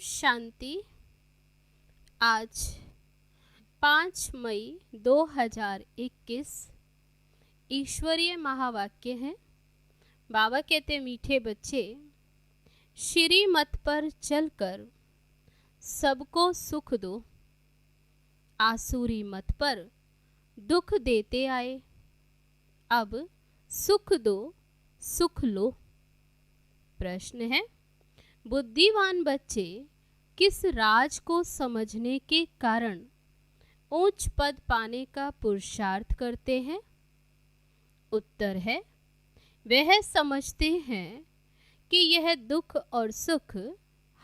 शांति। आज 5 मई 2021 ईश्वरीय महावाक्य है। बाबा कहते मीठे बच्चे, श्री मत पर चलकर सबको सुख दो, आसुरी मत पर दुख देते आए, अब सुख दो सुख लो। प्रश्न है, बुद्धिमान बच्चे किस राज को समझने के कारण उच्च पद पाने का पुरुषार्थ करते हैं? उत्तर है, वह समझते हैं कि यह दुख और सुख,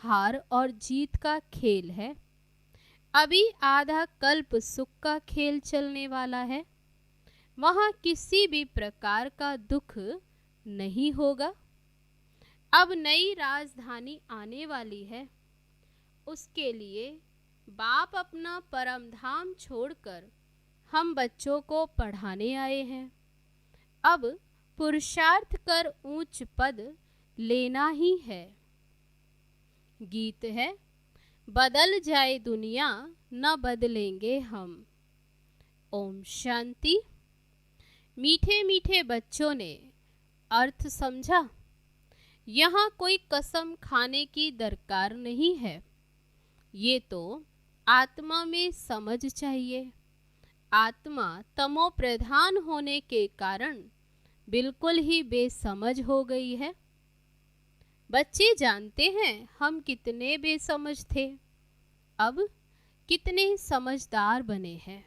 हार और जीत का खेल है। अभी आधा कल्प सुख का खेल चलने वाला है, वहाँ किसी भी प्रकार का दुख नहीं होगा। अब नई राजधानी आने वाली है, उसके लिए बाप अपना परम धाम छोड़कर हम बच्चों को पढ़ाने आए हैं। अब पुरुषार्थ कर ऊंच पद लेना ही है। गीत है, बदल जाए दुनिया न बदलेंगे हम। ओम शांति। मीठे मीठे बच्चों ने अर्थ समझा। यहाँ कोई कसम खाने की दरकार नहीं है, ये तो आत्मा में समझ चाहिए। आत्मा तमो प्रधान होने के कारण बिल्कुल ही बेसमझ हो गई है। बच्चे जानते हैं हम कितने बेसमझ थे, अब कितने समझदार बने हैं।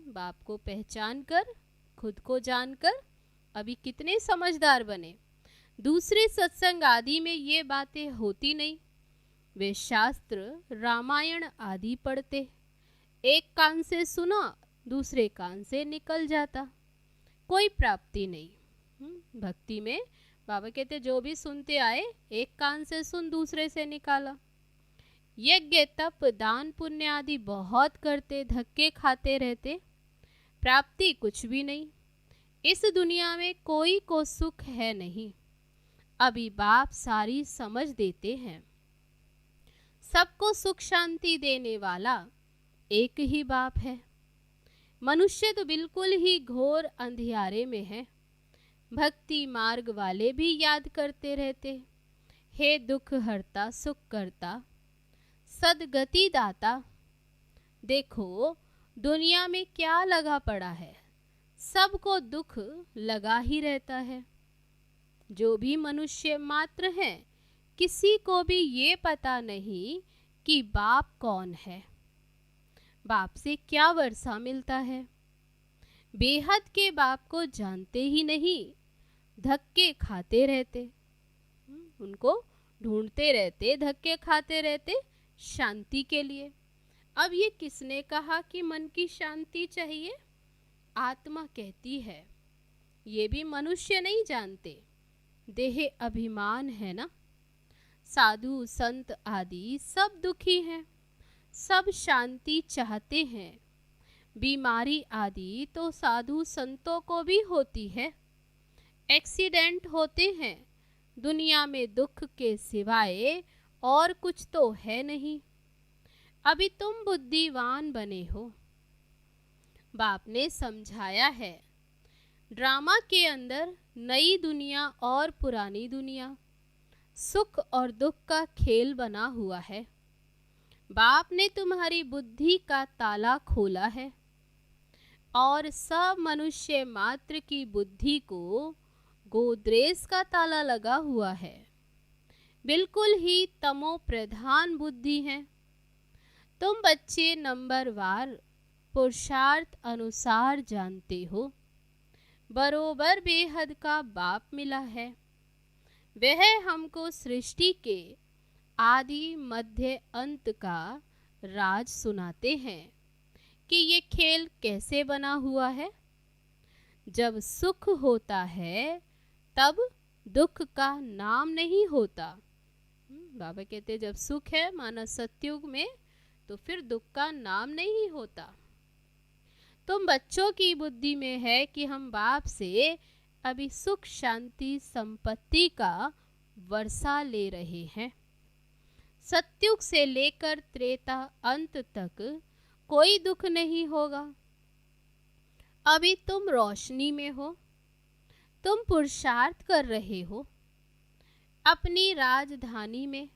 बाप को पहचान कर, खुद को जानकर अभी कितने समझदार बने। दूसरे सत्संग आदि में ये बातें होती नहीं। वे शास्त्र रामायण आदि पढ़ते, एक कान से सुना दूसरे कान से निकल जाता, कोई प्राप्ति नहीं। भक्ति में बाबा कहते जो भी सुनते आए, एक कान से सुन दूसरे से निकाला। यज्ञ तप दान पुण्य आदि बहुत करते, धक्के खाते रहते, प्राप्ति कुछ भी नहीं। इस दुनिया में कोई को सुख है नहीं। अभी बाप सारी समझ देते हैं। सबको सुख शांति देने वाला एक ही बाप है। मनुष्य तो बिल्कुल ही घोर अंधियारे में है। भक्ति मार्ग वाले भी याद करते रहते, हे दुख हरता सुख करता सदगति दाता। देखो दुनिया में क्या लगा पड़ा है, सबको दुख लगा ही रहता है। जो भी मनुष्य मात्र हैं, किसी को भी ये पता नहीं कि बाप कौन है, बाप से क्या वर्षा मिलता है। बेहद के बाप को जानते ही नहीं, धक्के खाते रहते, उनको ढूंढते रहते, धक्के खाते रहते शांति के लिए। अब ये किसने कहा कि मन की शांति चाहिए? आत्मा कहती है। ये भी मनुष्य नहीं जानते, देह अभिमान है ना। साधु संत आदि सब दुखी हैं, सब शांति चाहते हैं। बीमारी आदि तो साधु संतों को भी होती है, एक्सीडेंट होते हैं। दुनिया में दुख के सिवाय और कुछ तो है नहीं। अभी तुम बुद्धिवान बने हो, बाप ने समझाया है। ड्रामा के अंदर नई दुनिया और पुरानी दुनिया, सुख और दुख का खेल बना हुआ है। बाप ने तुम्हारी बुद्धि का ताला खोला है और सब मनुष्य मात्र की बुद्धि को गोदरेज का ताला लगा हुआ है। बिल्कुल ही तमो प्रधान बुद्धि है। तुम बच्चे नंबरवार पुरुषार्थ अनुसार जानते हो, बरोबर बेहद का बाप मिला है। वह हमको सृष्टि के आदि मध्य अंत का राज सुनाते हैं कि ये खेल कैसे बना हुआ है। जब सुख होता है तब दुख का नाम नहीं होता। बाबा कहते जब सुख है माना सतयुग में, तो फिर दुख का नाम नहीं होता। तुम बच्चों की बुद्धि में है कि हम बाप से अभी सुख शांति संपत्ति का वर्षा ले रहे हैं। सत्युग से लेकर त्रेता अंत तक कोई दुख नहीं होगा। अभी तुम रोशनी में हो, तुम पुरुषार्थ कर रहे हो अपनी राजधानी में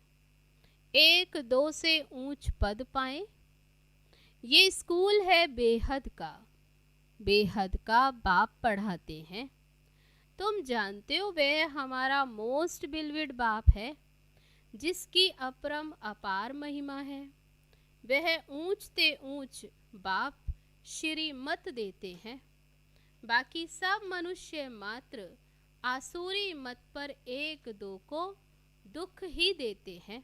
एक दो से ऊंच पद पाएं। ये स्कूल है बेहद का, बेहद का बाप पढ़ाते हैं। तुम जानते हो वह हमारा मोस्ट बिलविड बाप है, जिसकी अपरम अपार महिमा है। वह ऊंचते ऊंच बाप श्री मत देते हैं। बाकी सब मनुष्य मात्र आसुरी मत पर एक दो को दुख ही देते हैं।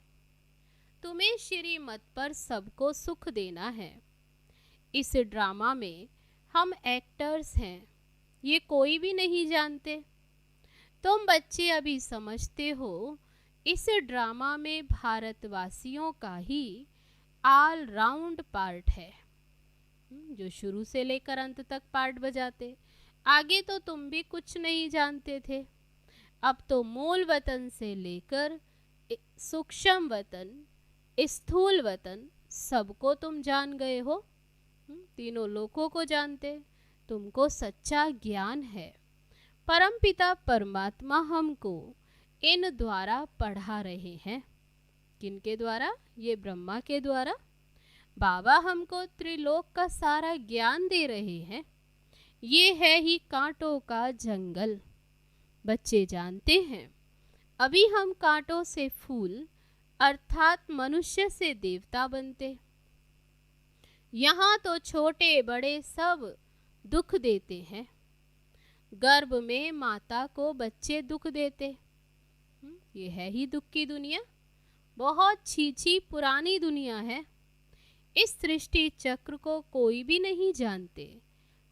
तुम्हें श्री मत पर सबको सुख देना है। इस ड्रामा में हम एक्टर्स हैं, ये कोई भी नहीं जानते। तुम बच्चे अभी समझते हो इस ड्रामा में भारतवासियों का ही ऑल राउंड पार्ट है, जो शुरू से लेकर अंत तक पार्ट बजाते। आगे तो तुम भी कुछ नहीं जानते थे। अब तो मूल वतन से लेकर सूक्ष्म वतन, स्थूल वतन, सबको तुम जान गए हो। तीनों लोकों को जानते। तुमको सच्चा ज्ञान है। परमपिता परमात्मा हमको इन द्वारा पढ़ा रहे हैं। किनके द्वारा? ये ब्रह्मा के द्वारा। बाबा हमको त्रिलोक का सारा ज्ञान दे रहे हैं। ये है ही कांटों का जंगल। बच्चे जानते हैं अभी हम कांटों से फूल अर्थात मनुष्य से देवता बनते। यहाँ तो छोटे बड़े सब दुख देते हैं। गर्भ में माता को बच्चे दुख देते। ये है ही दुख की दुनिया। बहुत छीछी पुरानी दुनिया है। इस सृष्टि चक्र को कोई भी नहीं जानते।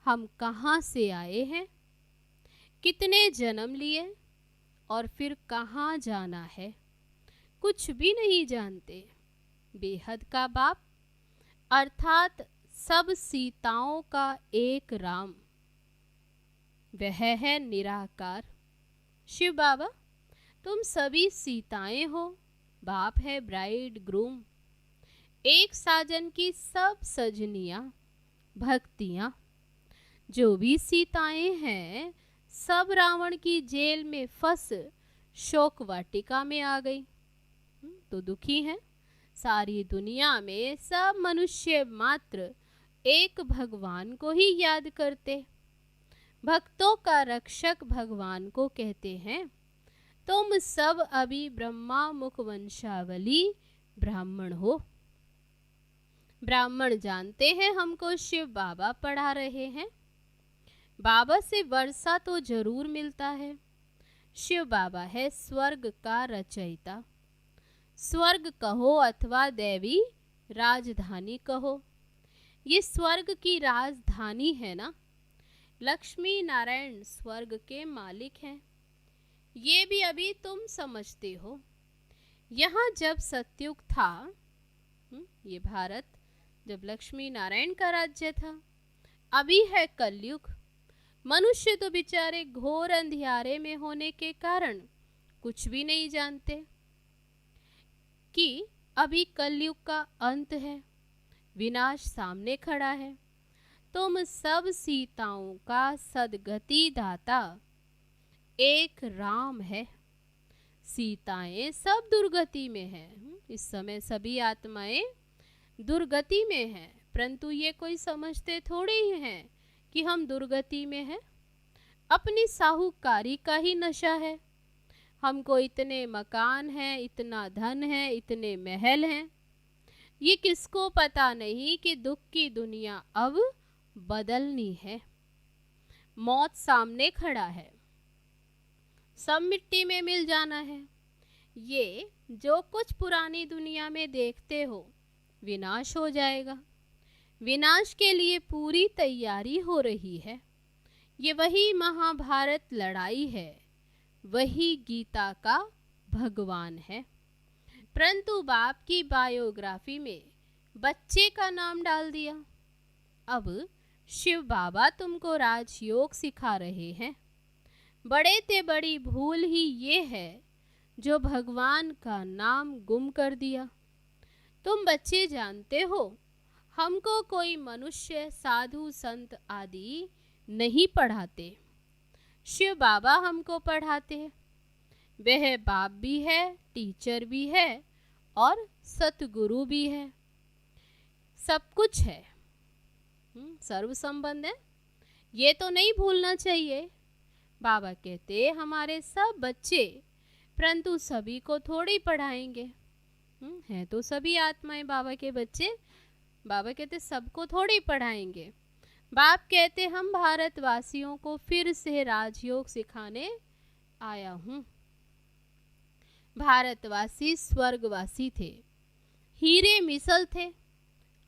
हम कहाँ से आए हैं, कितने जन्म लिए और फिर कहाँ जाना है, कुछ भी नहीं जानते। बेहद का बाप अर्थात सब सीताओं का एक राम, वह है निराकार शिव बाबा। तुम सभी सीताएं हो, बाप है ब्राइड ग्रूम। एक साजन की सब सजनियां भक्तियां। जो भी सीताएं हैं सब रावण की जेल में फंस शोक वाटिका में आ गई तो दुखी हैं। सारी दुनिया में सब मनुष्य मात्र एक भगवान को ही याद करते। भक्तों का रक्षक भगवान को कहते हैं। तुम सब अभी ब्रह्मा मुख वंशावली ब्राह्मण हो। ब्राह्मण जानते हैं हमको शिव बाबा पढ़ा रहे हैं। बाबा से वर्षा तो जरूर मिलता है। शिव बाबा है स्वर्ग का रचयिता। स्वर्ग कहो अथवा दैवी राजधानी कहो, ये स्वर्ग की राजधानी है ना। लक्ष्मी नारायण स्वर्ग के मालिक हैं। ये भी अभी तुम समझते हो। यहाँ जब सतयुग था, ये भारत जब लक्ष्मी नारायण का राज्य था। अभी है कलयुग। मनुष्य तो बेचारे घोर अंधियारे में होने के कारण कुछ भी नहीं जानते कि अभी कलयुग का अंत है, विनाश सामने खड़ा है। तुम सब सीताओं का सदगति दाता एक राम है। सीताएं सब दुर्गति में हैं। इस समय सभी आत्माएं दुर्गति में हैं, परंतु ये कोई समझते थोड़े ही हैं कि हम दुर्गति में हैं। अपनी साहूकारी का ही नशा है। हमको इतने मकान हैं, इतना धन है, इतने महल हैं। ये किसको पता नहीं कि दुख की दुनिया अब बदलनी है। मौत सामने खड़ा है, सब मिट्टी में मिल जाना है। ये जो कुछ पुरानी दुनिया में देखते हो विनाश हो जाएगा। विनाश के लिए पूरी तैयारी हो रही है। ये वही महाभारत लड़ाई है, वही गीता का भगवान है। परंतु बाप की बायोग्राफी में बच्चे का नाम डाल दिया। अब शिव बाबा तुमको राजयोग सिखा रहे हैं। बड़े ते बड़ी भूल ही ये है जो भगवान का नाम गुम कर दिया। तुम बच्चे जानते हो, हमको कोई मनुष्य साधु संत आदि नहीं पढ़ाते, शिव बाबा हमको पढ़ाते हैं। वह बाप भी है, टीचर भी है और सतगुरु भी है, सब कुछ है। सर्व संबंध है, ये तो नहीं भूलना चाहिए। बाबा कहते हमारे सब बच्चे, परंतु सभी को थोड़ी पढ़ाएंगे। हैं तो सभी आत्माएं बाबा के बच्चे, बाबा कहते सबको थोड़ी पढ़ाएंगे। बाप कहते हम भारतवासियों को फिर से राजयोग सिखाने आया हूँ। भारतवासी स्वर्गवासी थे, हीरे मिसल थे,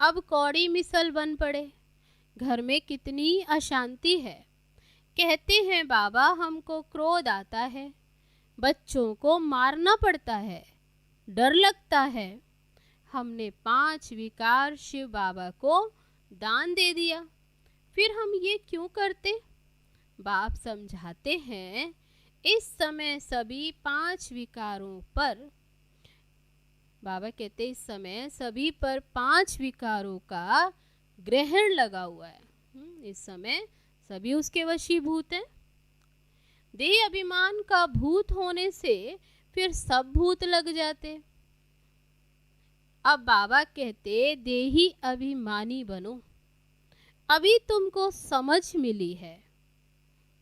अब कौड़ी मिसल बन पड़े। घर में कितनी अशांति है। कहते हैं बाबा हमको क्रोध आता है, बच्चों को मारना पड़ता है, डर लगता है। हमने 5 विकार शिव बाबा को दान दे दिया, फिर हम ये क्यों करते? बाप समझाते हैं इस समय सभी 5 विकारों पर, बाबा कहते इस समय सभी पर 5 विकारों का ग्रहण लगा हुआ है। इस समय सभी उसके वशीभूत हैं। देह अभिमान का भूत होने से फिर सब भूत लग जाते। अब बाबा कहते देही अभिमानी बनो, अभी तुमको समझ मिली है।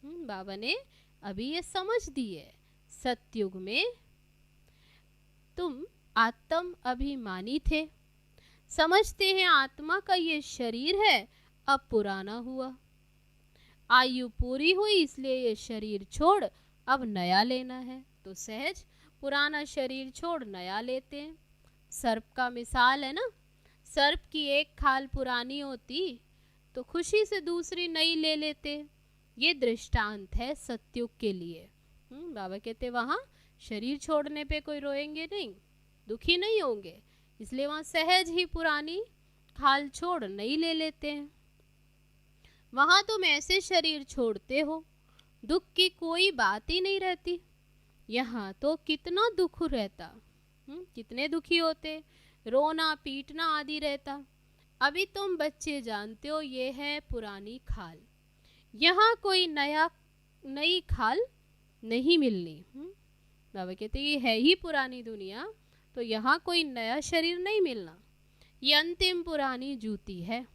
बाबा ने अभी ये समझ दी है, सतयुग में तुम आत्म अभिमानी थे, समझते हैं आत्मा का ये शरीर है, अब पुराना हुआ, आयु पूरी हुई इसलिए ये शरीर छोड़ अब नया लेना है, तो सहज पुराना शरीर छोड़ नया लेते हैं। सर्प का मिसाल है ना, सर्प की एक खाल पुरानी होती तो खुशी से दूसरी नई ले लेते। ये दृष्टांत है सतयुग के लिए। बाबा कहते वहाँ शरीर छोड़ने पे कोई रोएंगे नहीं, दुखी नहीं होंगे, इसलिए वहाँ सहज ही पुरानी खाल छोड़ नई ले लेते हैं। वहाँ तुम ऐसे शरीर छोड़ते हो, दुख की कोई बात ही नहीं रहती। यहाँ तो कितना दुख रहता, कितने दुखी होते, रोना पीटना आदि रहता। अभी तुम बच्चे जानते हो ये है पुरानी खाल, यहाँ कोई नई खाल नहीं मिलनी। बाबा कहते ये है ही पुरानी दुनिया, तो यहाँ कोई नया शरीर नहीं मिलना, ये अंतिम पुरानी जूती है।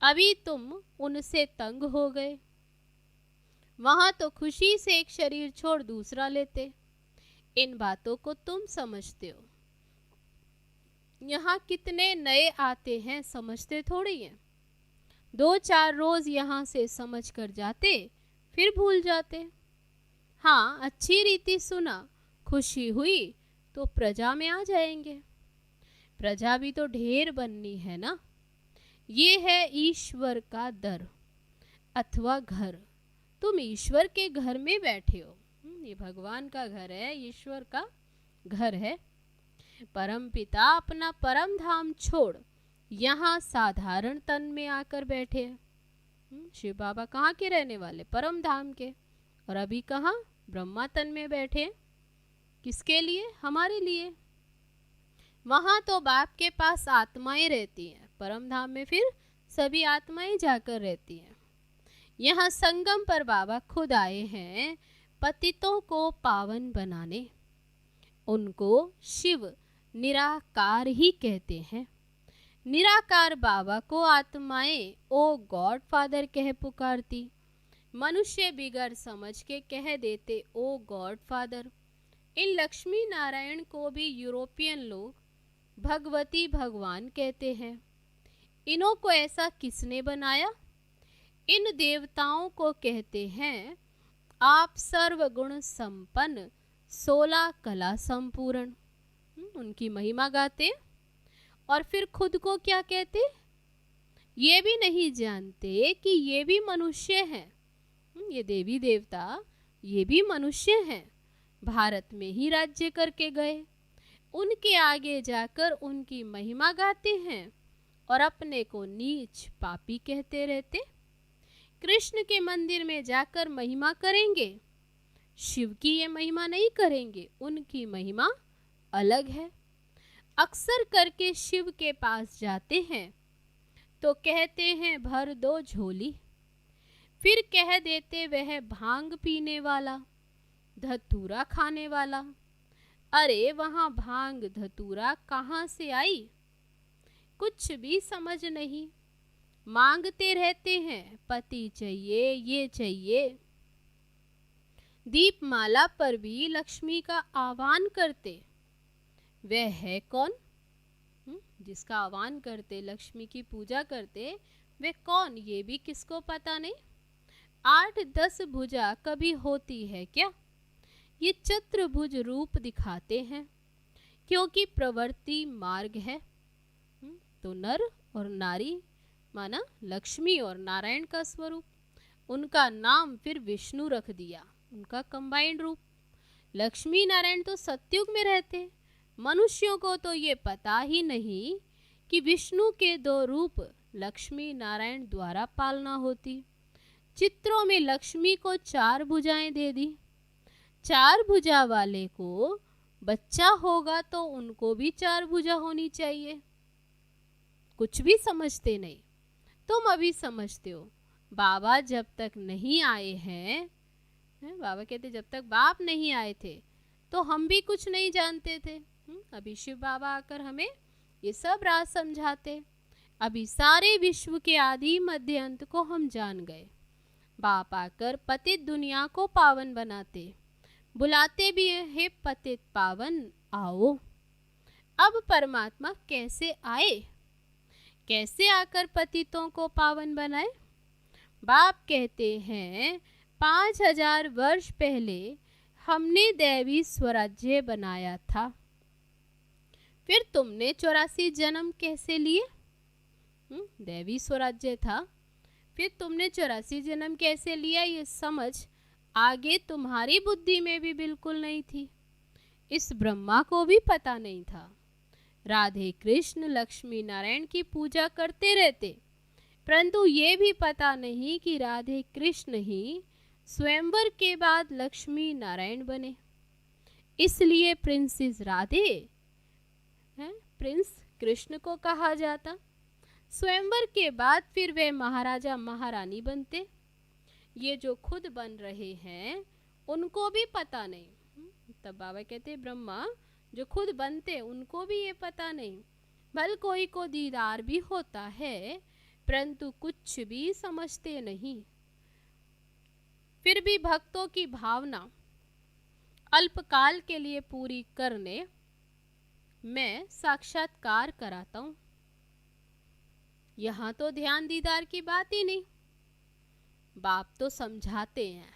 अभी तुम उनसे तंग हो गए, वहां तो खुशी से एक शरीर छोड़ दूसरा लेते। इन बातों को तुम समझते हो, यहाँ कितने नए आते हैं समझते थोड़ी हैं। 2-4 रोज यहाँ से समझ कर जाते, फिर भूल जाते। हाँ, अच्छी रीति सुना, खुशी हुई तो प्रजा में आ जाएंगे। प्रजा भी तो ढेर बननी है ना। ये है ईश्वर का दर अथवा घर, तुम ईश्वर के घर में बैठे हो। ये भगवान का घर है, ईश्वर का घर है। परम पिता अपना परम धाम छोड़ यहाँ साधारण तन में आकर बैठे हैं। शिव बाबा कहाँ के रहने वाले? परम धाम के। और अभी कहाँ? ब्रह्मा तन में बैठे। किसके लिए? हमारे लिए। वहाँ तो बाप के पास आत्माएं रहती हैं, परम धाम में फिर सभी आत्माएं जाकर रहती हैं। यहाँ संगम पर बाबा खुद आए हैं पतितों को पावन बनाने। उनको शिव निराकार ही कहते हैं। निराकार बाबा को आत्माएं ओ गॉड फादर कह पुकारती। मनुष्य बिगड़ समझ के कह देते ओ गॉड फादर। इन लक्ष्मी नारायण को भी यूरोपियन लोग भगवती भगवान कहते हैं। इन्हों को ऐसा किसने बनाया? इन देवताओं को कहते हैं आप सर्वगुण संपन्न 16 कला संपूर्ण। उनकी महिमा गाते और फिर खुद को क्या कहते? ये भी नहीं जानते कि ये भी मनुष्य हैं। ये देवी देवता ये भी मनुष्य हैं, भारत में ही राज्य करके गए। उनके आगे जाकर उनकी महिमा गाते हैं और अपने को नीच पापी कहते रहते। कृष्ण के मंदिर में जाकर महिमा करेंगे, शिव की ये महिमा नहीं करेंगे, उनकी महिमा अलग है। अक्सर करके शिव के पास जाते हैं तो कहते हैं भर दो झोली, फिर कह देते वह भांग पीने वाला, धतूरा खाने वाला। अरे वहाँ भांग धतूरा कहाँ से आई, कुछ भी समझ नहीं। मांगते रहते हैं पति चाहिए ये चाहिए। दीपमाला पर भी लक्ष्मी का आह्वान करते, वह है कौन? जिसका आह्वान करते, लक्ष्मी की पूजा करते, वे कौन ये भी किसको पता नहीं। 8-10 भुजा कभी होती है क्या, ये चतुर्भुज रूप दिखाते हैं, क्योंकि प्रवृत्ति मार्ग है। तो नर और नारी माना लक्ष्मी और नारायण का स्वरूप, उनका नाम फिर विष्णु रख दिया, उनका कंबाइंड रूप। लक्ष्मी नारायण तो सतयुग में रहते, मनुष्यों को तो ये पता ही नहीं कि विष्णु के 2 रूप लक्ष्मी नारायण द्वारा पालना होती। चित्रों में लक्ष्मी को 4 भुजाएं दे दी, 4 भुजा वाले को बच्चा होगा तो उनको भी 4 भुजा होनी चाहिए। कुछ भी समझते नहीं। तुम अभी समझते हो बाबा जब तक नहीं आए हैं, बाबा कहते जब तक बाप नहीं आए थे तो हम भी कुछ नहीं जानते थे। अभी शिव बाबा आकर हमें ये सब राज समझाते। अभी सारे विश्व के आदि मध्य अंत को हम जान गए। बाप आकर पतित दुनिया को पावन बनाते, बुलाते भी है पतित पावन आओ। अब परमात्मा कैसे आए, कैसे आकर पतितों को पावन बनाए? बाप कहते हैं 5000 वर्ष पहले हमने दैवी स्वराज्य बनाया था, फिर तुमने 84 जन्म कैसे लिए? दैवी स्वराज्य था, फिर तुमने 84 जन्म कैसे लिया, ये समझ आगे तुम्हारी बुद्धि में भी बिल्कुल नहीं थी। इस ब्रह्मा को भी पता नहीं था। राधे कृष्ण लक्ष्मी नारायण की पूजा करते रहते, परंतु ये भी पता नहीं कि राधे कृष्ण ही स्वयंवर के बाद लक्ष्मी नारायण बने। इसलिए प्रिंसेस राधे है, प्रिंस कृष्ण को कहा जाता। स्वयंवर के बाद फिर वे महाराजा महारानी बनते। ये जो खुद बन रहे हैं उनको भी पता नहीं। तब बाबा कहते ब्रह्मा जो खुद बनते उनको भी ये पता नहीं। भल कोई को दीदार भी होता है, परंतु कुछ भी समझते नहीं। फिर भी भक्तों की भावना अल्पकाल के लिए पूरी करने मैं साक्षात्कार कराता हूँ। यहाँ तो ध्यान दीदार की बात ही नहीं, बाप तो समझाते हैं।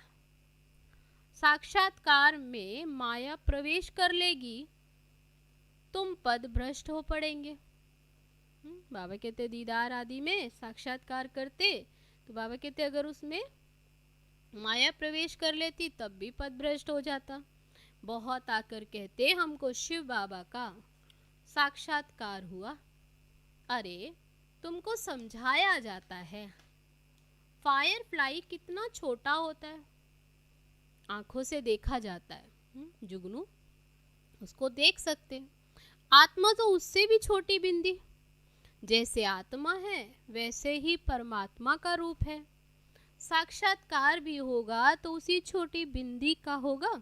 साक्षात्कार में माया प्रवेश कर लेगी, तुम पद भ्रष्ट हो पड़ेंगे। बाबा कहते दीदार आदि में साक्षात्कार करते, तो बाबा कहते अगर उसमें माया प्रवेश कर लेती तब भी पद भ्रष्ट हो जाता। बहुत आकर कहते हमको शिव बाबा का साक्षात्कार हुआ। अरे तुमको समझाया जाता है फायर फ्लाई कितना छोटा होता है, आंखों से देखा जाता है, जुगनू उसको देख सकते। आत्मा तो उससे भी छोटी बिंदी। जैसे आत्मा है वैसे ही परमात्मा का रूप है। साक्षात्कार भी होगा तो उसी छोटी बिंदी का होगा।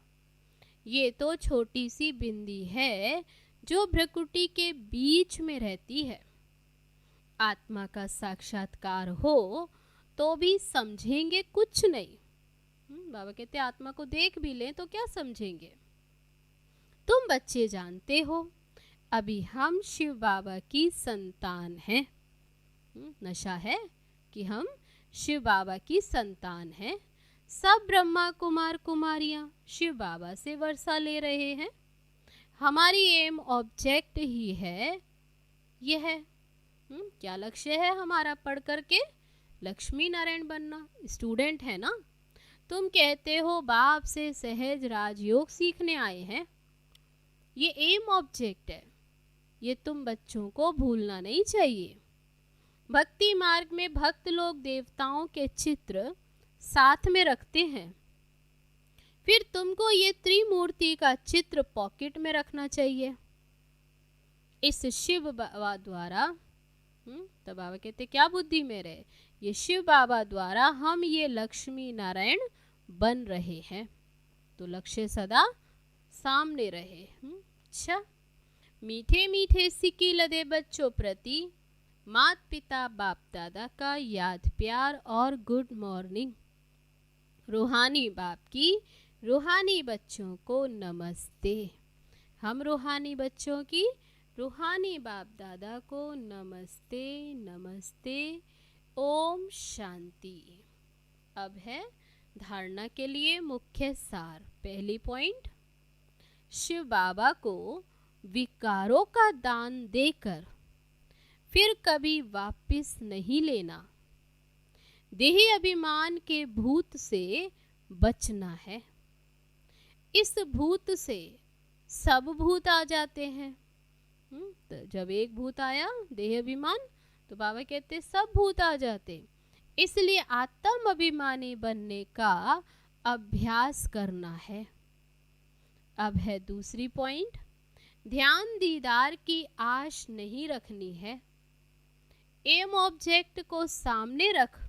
ये तो छोटी सी बिंदी है जो भ्रकुटी के बीच में रहती है। आत्मा का साक्षात्कार हो तो भी समझेंगे कुछ नहीं। बाबा कहते आत्मा को देख भी लें तो क्या समझेंगे। तुम बच्चे जानते हो अभी हम शिव बाबा की संतान हैं। नशा है कि हम शिव बाबा की संतान हैं। सब ब्रह्मा कुमार कुमारियां शिव बाबा से वर्षा ले रहे हैं। हमारी एम ऑब्जेक्ट ही है यह है। क्या लक्ष्य है हमारा पढ़ करके? लक्ष्मी नारायण बनना। स्टूडेंट है ना, तुम कहते हो बाप से सहज राजयोग सीखने आए हैं। ये एम ऑब्जेक्ट है, ये तुम बच्चों को भूलना नहीं चाहिए। भक्ति मार्ग में भक्त लोग देवताओं के चित्र साथ में रखते हैं, फिर तुमको ये त्रिमूर्ति का चित्र पॉकेट में रखना चाहिए। इस शिव बाबा द्वारा तो बाबा कहते क्या बुद्धि में रहे, ये शिव बाबा द्वारा हम ये लक्ष्मी नारायण बन रहे हैं, तो लक्ष्य सदा सामने रहे। अच्छा, मीठे मीठे सिक्की लदे बच्चों प्रति माता पिता बाप दादा का याद प्यार और गुड मॉर्निंग। रूहानी बाप की रूहानी बच्चों को नमस्ते। हम रूहानी बच्चों की रूहानी बाप दादा को नमस्ते नमस्ते। ओम शांति। अब है धारणा के लिए मुख्य सार। पहली पॉइंट, शिव बाबा को विकारों का दान देकर फिर कभी वापस नहीं लेना। देही अभिमान के भूत से बचना है। इस भूत से सब भूत आ जाते हैं। तो जब एक भूत आया देह अभिमान, तो बाबा कहते सब भूत आ जाते। इसलिए आत्म अभिमानी बनने का अभ्यास करना है। अब है दूसरी पॉइंट, ध्यान दीदार की आश नहीं रखनी है। एम ऑब्जेक्ट को सामने रख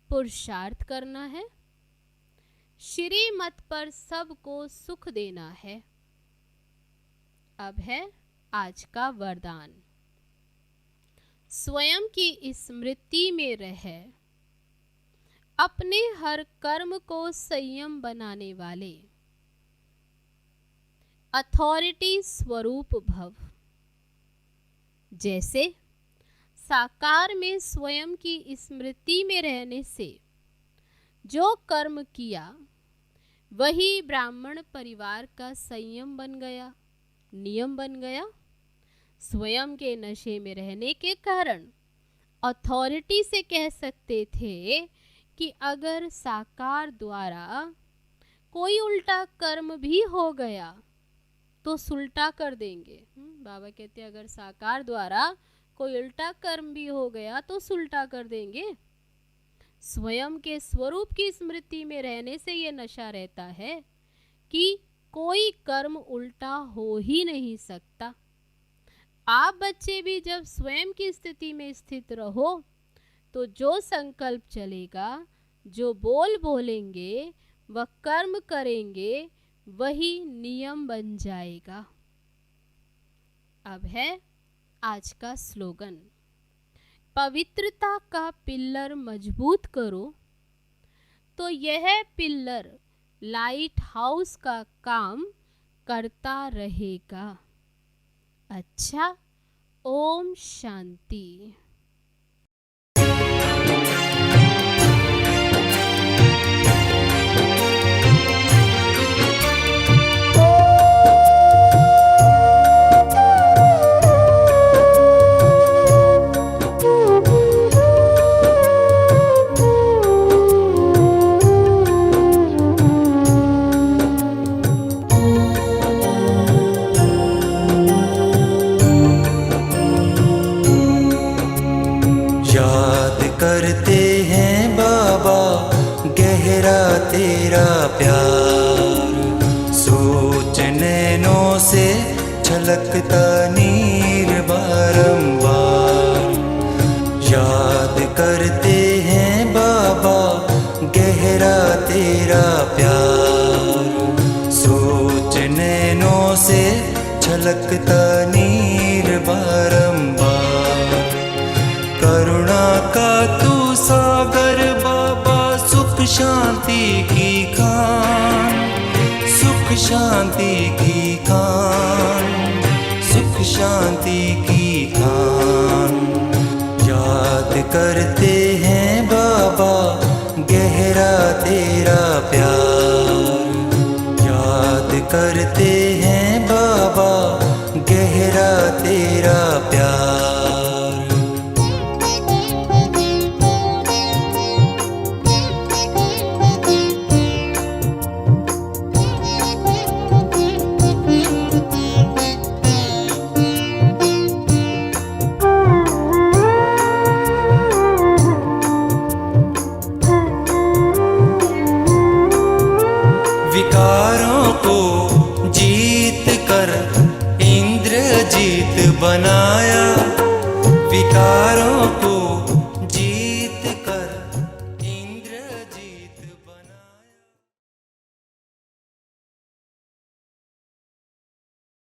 पुरुषार्थ करना है। श्रीमत पर सबको सुख देना है। अब है आज का वरदान, स्वयं की स्मृति में रह अपने हर कर्म को संयम बनाने वाले अथॉरिटी स्वरूप भव। जैसे साकार में स्वयं की स्मृति में रहने से जो कर्म किया वही ब्राह्मण परिवार का संयम बन गया, नियम बन गया। स्वयं के नशे में रहने के कारण अथॉरिटी से कह सकते थे कि अगर साकार द्वारा कोई उल्टा कर्म भी हो गया तो सुलटा कर देंगे। बाबा कहते अगर साकार द्वारा कोई उल्टा कर्म भी हो गया तो सुलटा कर देंगे। स्वयं के स्वरूप की स्मृति में रहने से ये नशा रहता है कि कोई कर्म उल्टा हो ही नहीं सकता। आप बच्चे भी जब स्वयं की स्थिति में स्थित रहो तो जो संकल्प चलेगा, जो बोल बोलेंगे, वह कर्म करेंगे, वही नियम बन जाएगा। अब है आज का स्लोगन, पवित्रता का पिल्लर मजबूत करो तो यह पिल्लर लाइट हाउस का काम करता रहेगा। अच्छा, ओम शांति। करते हैं बाबा गहरा तेरा प्यार, सोच नैनों से छलकता नीर बारंबार। याद करते हैं बाबा गहरा तेरा प्यार, सोच नैनों से छलकता नीर बारंबार। करुणा का तू सागर बाबा, सुख शांति की खान, सुख शांति की खान, सुख शांति की खान। याद करते हैं बाबा गहरा तेरा प्यार, याद करते हैं बाबा गहरा तेरा प्यार। विकारों को जी बनाया विकारों को